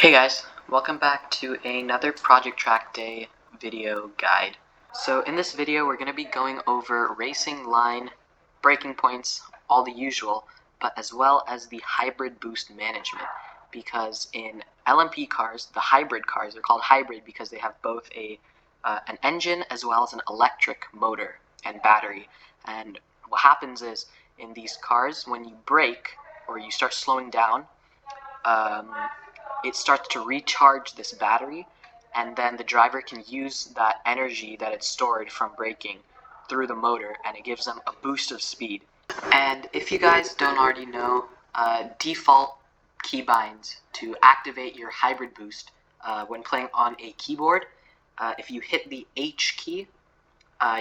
Hey guys, welcome back to another Project Trackday video guide. So in this video we're going to be going over racing line, braking points, all the usual, but as well as the hybrid boost management. Because in LMP cars, the hybrid cars are called hybrid because they have both an engine as well as an electric motor and battery. And what happens is in these cars, when you brake or you start slowing down, it starts to recharge this battery, and then the driver can use that energy that it's stored from braking through the motor, and it gives them a boost of speed. And if you guys don't already know, default keybinds to activate your hybrid boost when playing on a keyboard, if you hit the H key,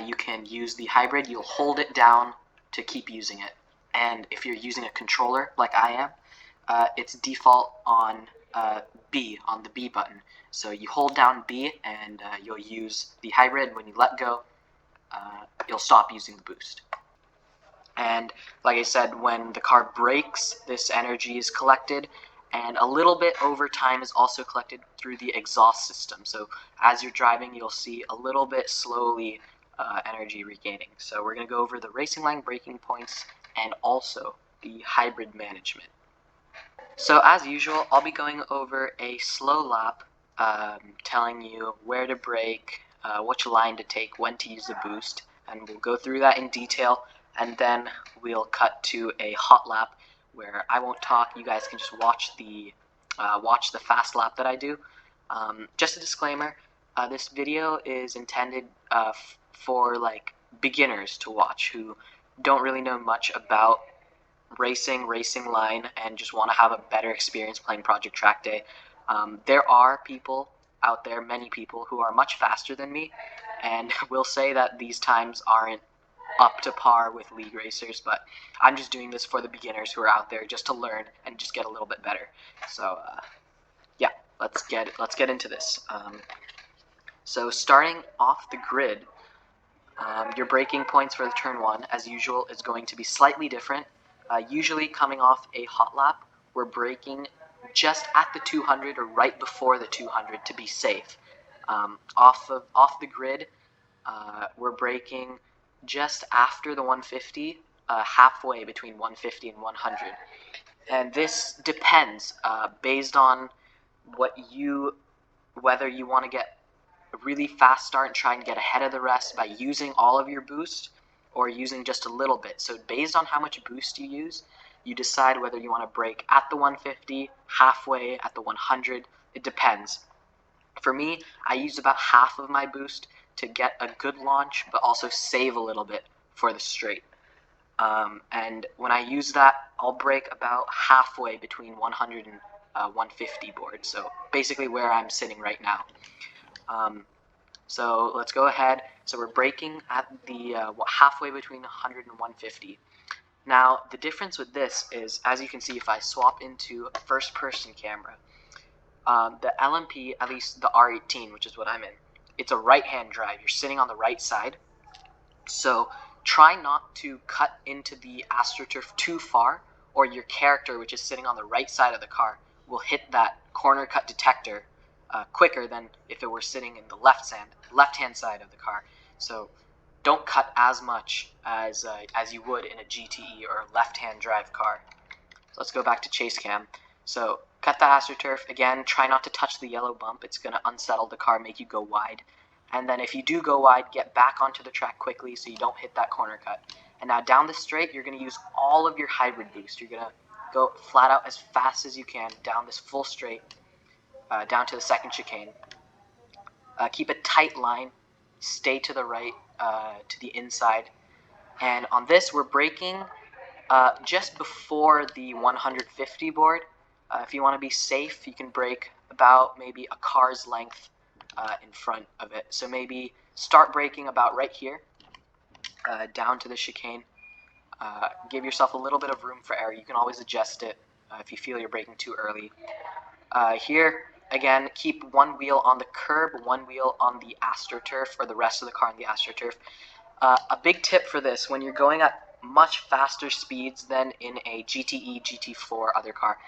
you can use the hybrid. You'll hold it down to keep using it. And if you're using a controller like I am, it's default on B, on the B button. So you hold down B and you'll use the hybrid. When you let go, you'll stop using the boost. And like I said, when the car brakes, this energy is collected, and a little bit over time is also collected through the exhaust system. So as you're driving, you'll see a little bit slowly energy regaining. So we're going to go over the racing line braking points and also the hybrid management. So as usual, I'll be going over a slow lap, telling you where to brake, which line to take, when to use the boost, and we'll go through that in detail, and then we'll cut to a hot lap where I won't talk. You guys can just watch the fast lap that I do. Just a disclaimer, this video is intended for like beginners to watch who don't really know much about racing line, and just want to have a better experience playing Project Trackday. There are people out there, many people, who are much faster than me, and will say that these times aren't up to par with league racers, but I'm just doing this for the beginners who are out there just to learn and just get a little bit better. So yeah, let's get into this. So starting off the grid, your braking points for the turn 1, as usual, is going to be slightly different. Usually coming off a hot lap, we're braking just at the 200 or right before the 200 to be safe. Off the grid, we're braking just after the 150, halfway between 150 and 100. And this depends based on whether you want to get a really fast start and try and get ahead of the rest by using all of your boost, or using just a little bit. So based on how much boost you use, you decide whether you want to brake at the 150, halfway, at the 100. It depends. For me, I use about half of my boost to get a good launch, but also save a little bit for the straight. And when I use that, I'll brake about halfway between 100 and 150 board. So basically where I'm sitting right now. So let's go ahead. So we're braking at the halfway between 100 and 150. Now, the difference with this is, as you can see, if I swap into a first-person camera, the LMP, at least the R18, which is what I'm in, it's a right-hand drive. You're sitting on the right side. So try not to cut into the AstroTurf too far, or your character, which is sitting on the right side of the car, will hit that corner cut detector quicker than if it were sitting in the left-hand side of the car. So don't cut as much as you would in a GTE or a left-hand drive car. So let's go back to chase cam. So cut the AstroTurf. Again, try not to touch the yellow bump. It's going to unsettle the car, make you go wide. And then if you do go wide, get back onto the track quickly so you don't hit that corner cut. And now down the straight, you're going to use all of your hybrid boost. You're going to go flat out as fast as you can down this full straight, down to the second chicane. Keep a tight line. Stay to the right, to the inside. And on this, we're braking just before the 150 board. If you want to be safe, you can brake about maybe a car's length in front of it. So maybe start braking about right here, down to the chicane. Give yourself a little bit of room for error. You can always adjust it if you feel you're braking too early. Here, again, keep one wheel on the curb, one wheel on the AstroTurf, or the rest of the car on the AstroTurf. A big tip for this, when you're going at much faster speeds than in a GTE, GT4, other car,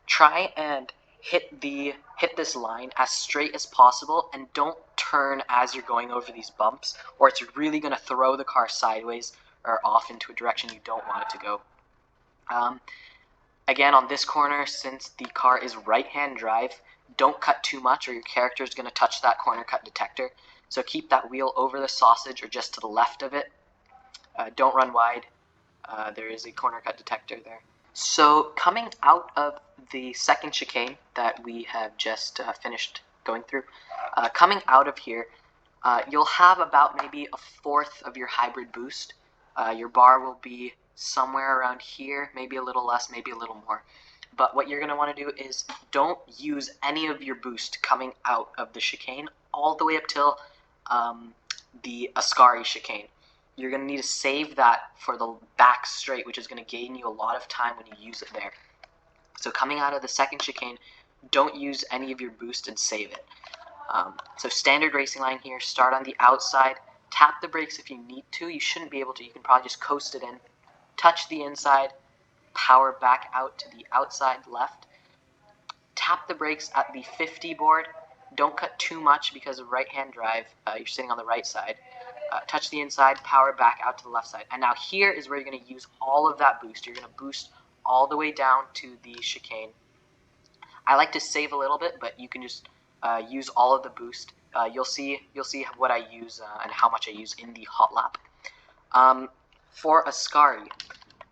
try and hit this line as straight as possible, and don't turn as you're going over these bumps, or it's really going to throw the car sideways or off into a direction you don't want it to go. Again, on this corner, since the car is right-hand drive, don't cut too much or your character is going to touch that corner cut detector. So keep that wheel over the sausage or just to the left of it. Don't run wide. There is a corner cut detector there. So coming out of the second chicane that we have just finished going through, coming out of here, you'll have about maybe a fourth of your hybrid boost. Your bar will be somewhere around here, maybe a little less, maybe a little more. But what you're going to want to do is don't use any of your boost coming out of the chicane all the way up till the Ascari chicane. You're going to need to save that for the back straight, which is going to gain you a lot of time when you use it there. So coming out of the second chicane, don't use any of your boost and save it. So standard racing line here, start on the outside, tap the brakes if you need to. You shouldn't be able to, you can probably just coast it in. Touch the inside, power back out to the outside left. Tap the brakes at the 50 board. Don't cut too much because of right-hand drive. You're sitting on the right side. Touch the inside, power back out to the left side. And now here is where you're going to use all of that boost. You're going to boost all the way down to the chicane. I like to save a little bit, but you can just use all of the boost. You'll see what I use and how much I use in the Hotlap. For Ascari,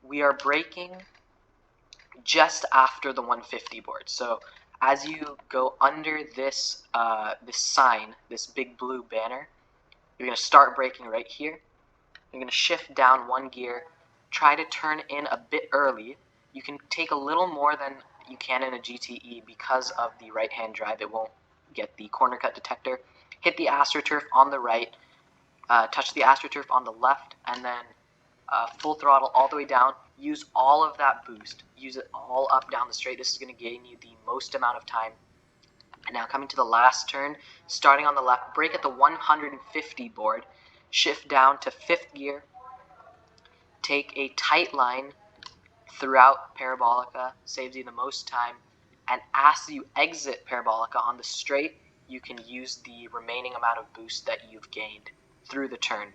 we are braking just after the 150 board. So as you go under this this sign, this big blue banner, you're going to start braking right here. You're going to shift down one gear, try to turn in a bit early. You can take a little more than you can in a GTE because of the right-hand drive. It won't get the corner cut detector. Hit the AstroTurf on the right, touch the AstroTurf on the left, and then full throttle all the way down. Use all of that boost. Use it all up down the straight. This is going to gain you the most amount of time. And now coming to the last turn, starting on the left, brake at the 150 board, shift down to 5th gear, take a tight line throughout Parabolica, saves you the most time, and as you exit Parabolica on the straight, you can use the remaining amount of boost that you've gained through the turn.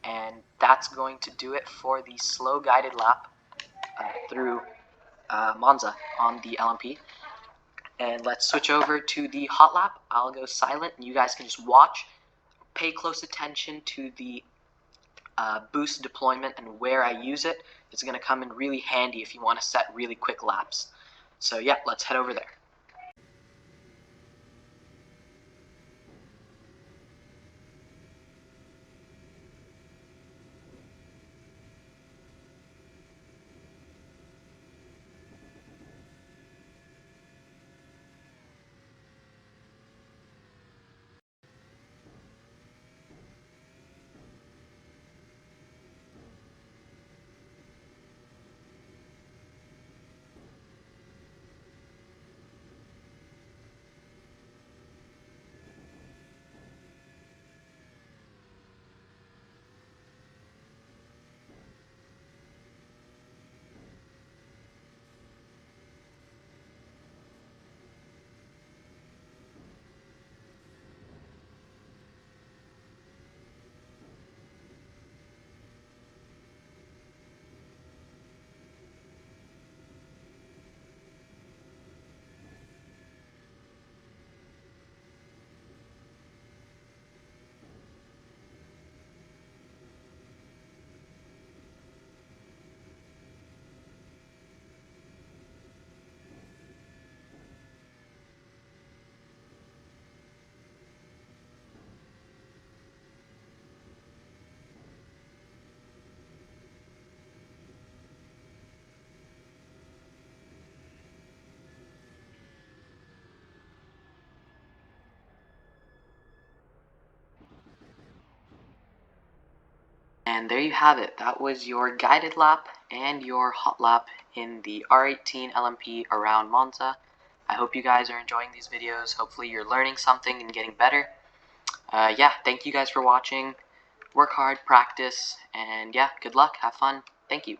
And that's going to do it for the slow guided lap through Monza on the LMP. And let's switch over to the Hotlap. I'll go silent and you guys can just watch. Pay close attention to the boost deployment and where I use it. It's going to come in really handy if you want to set really quick laps. So yeah, let's head over there. And there you have it. That was your guided lap and your hot lap in the R18 LMP around Monza. I hope you guys are enjoying these videos. Hopefully you're learning something and getting better. Yeah, thank you guys for watching. Work hard, practice, and yeah, good luck. Have fun. Thank you.